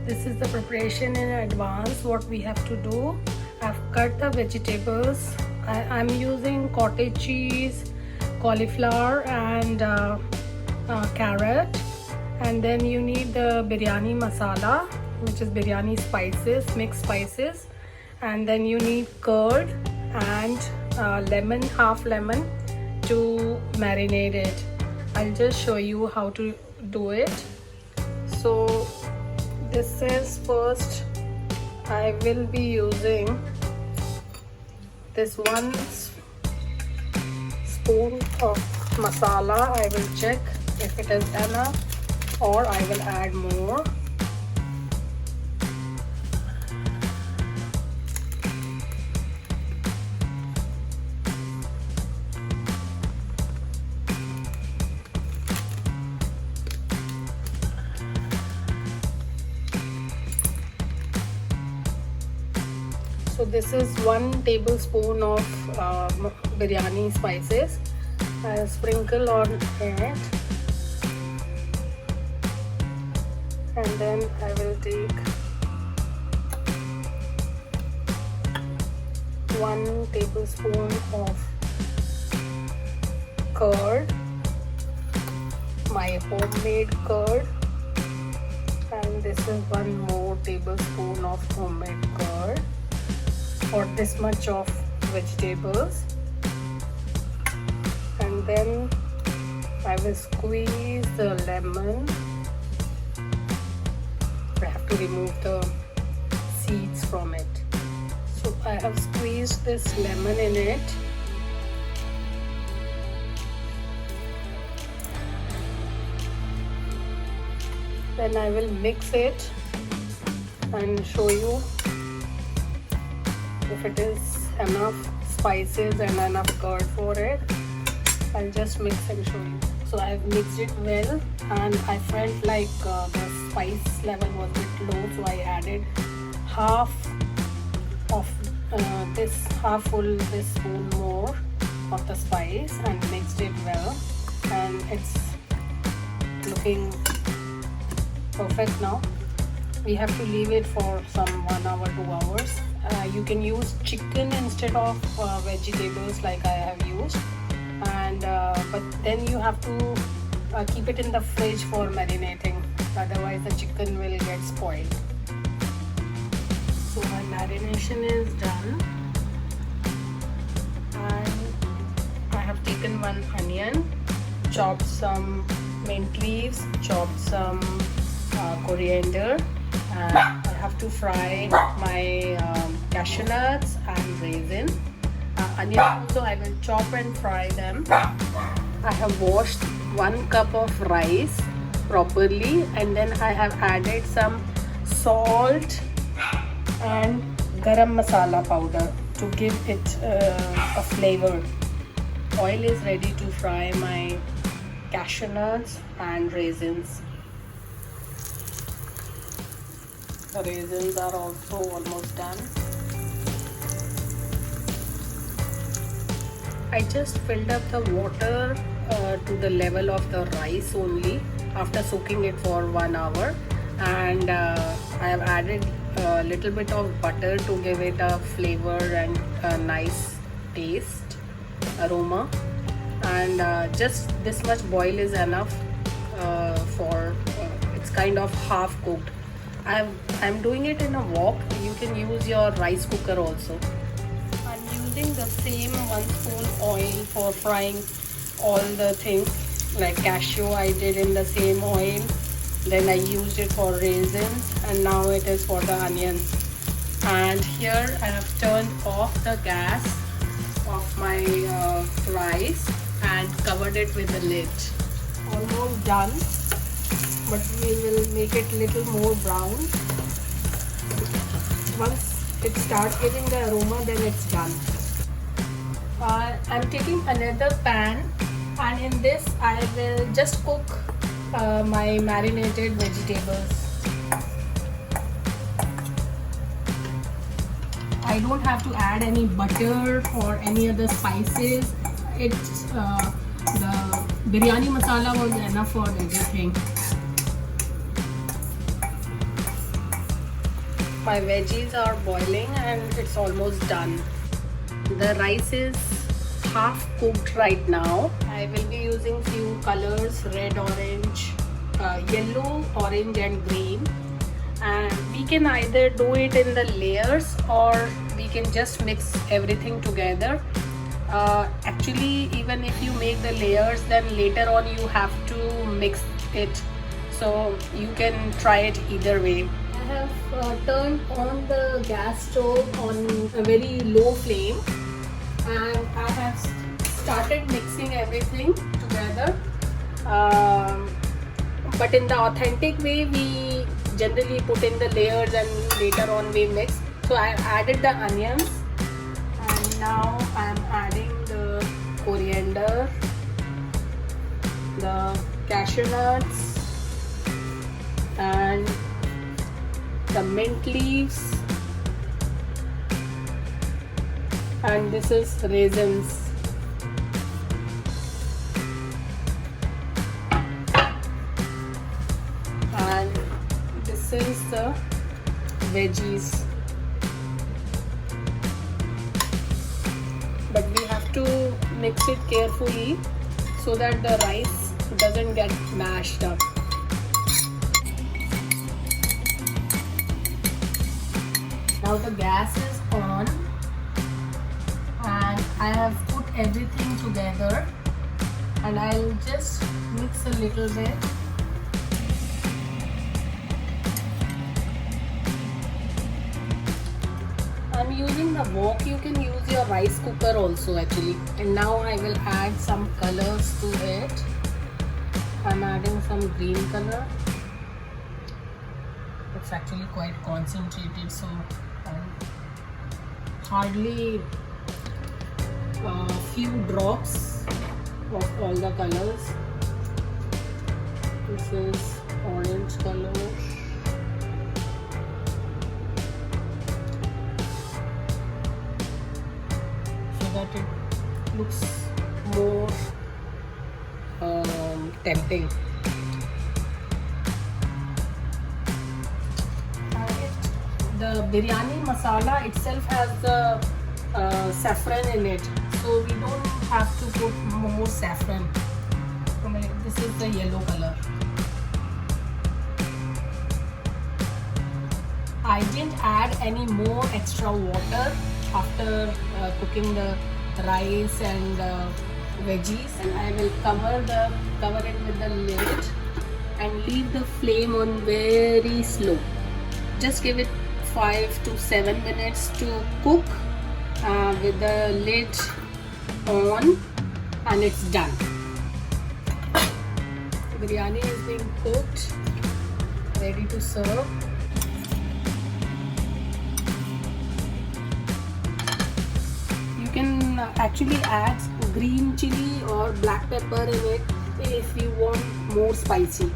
This is the preparation in advance. What we have to do, I've cut the vegetables. I'm using cottage cheese, cauliflower and carrot. And then you need the biryani masala, which is biryani spices, mixed spices. And then you need curd and lemon, half lemon to marinate it. I'll just show you how to do it. So this is first, I will be using this 1 spoon of masala. I will check if it is enough or I will add more. So this is 1 tablespoon of biryani spices. I'll sprinkle on it, and then I will take 1 tablespoon of curd, my homemade curd, and this is 1 more tablespoon of homemade curd for this much of vegetables. And then I will squeeze the lemon. I have to remove the seeds from it. So I have squeezed this lemon in it. Then I will mix it and show you if it is enough spices and enough curd for it. I'll just mix and show you. So I've mixed it well, and I felt like the spice level was a bit low, so I added half this spoon more of the spice and mixed it well, and it's looking perfect now. We have to leave it for some 1 hour, 2 hours. You can use chicken instead of vegetables like I have used, and but then you have to keep it in the fridge for marinating, otherwise the chicken will get spoiled. So my marination is done, and I have taken 1 onion, chopped some mint leaves, chopped some coriander, and I have to fry my cashew nuts and raisin. Onion also I will chop and fry them. I have washed 1 cup of rice properly, and then I have added some salt and garam masala powder to give it a flavor. Oil is ready to fry my cashew nuts and raisins. The raisins are also almost done. I just filled up the water to the level of the rice only after soaking it for 1 hour, and I have added a little bit of butter to give it a flavor and a nice taste, aroma, and just this much boil is enough for it's kind of half cooked. I'm doing it in a wok. You can use your rice cooker also. I'm using the same 1 spoon oil for frying all the things, like cashew I did in the same oil, then I used it for raisins, and now it is for the onions. And here I have turned off the gas of my rice and covered it with the lid. Almost done, but we will make it little more brown. Once it starts giving the aroma, then it's done. I'm taking another pan, and in this I will just cook my marinated vegetables. I don't have to add any butter or any other spices. It's the biryani masala was enough for everything. My veggies are boiling and it's almost done. The rice is half cooked right now. I will be using few colors: red, orange, yellow, orange and green. And we can either do it in the layers or we can just mix everything together. Actually, even if you make the layers, then later on you have to mix it, so you can try it either way. I have turned on the gas stove on a very low flame, and I have started mixing everything together. But in the authentic way, we generally put in the layers and later on we mix. So I added the onions, and now I am adding the coriander, the cashew nuts and the mint leaves, and this is raisins. And this is the veggies. But we have to mix it carefully so that the rice doesn't get mashed up. Now the gas is on and I have put everything together, and I'll just mix a little bit. I'm using the wok. You can use your rice cooker also actually. And now I will add some colors to it. I'm adding some green color. It's actually quite concentrated, so hardly a few drops of all the colors. This is orange color. That it looks more tempting. The biryani masala itself has the saffron in it, so we don't have to put more saffron. This is the yellow color. I didn't add any more extra water after cooking the rice and veggies, and I will cover it with the lid and leave the flame on very slow. Just give it 5 to 7 minutes to cook with the lid on, and it's done. Biryani is being cooked, ready to serve. You can actually add green chili or black pepper in it if you want more spicy.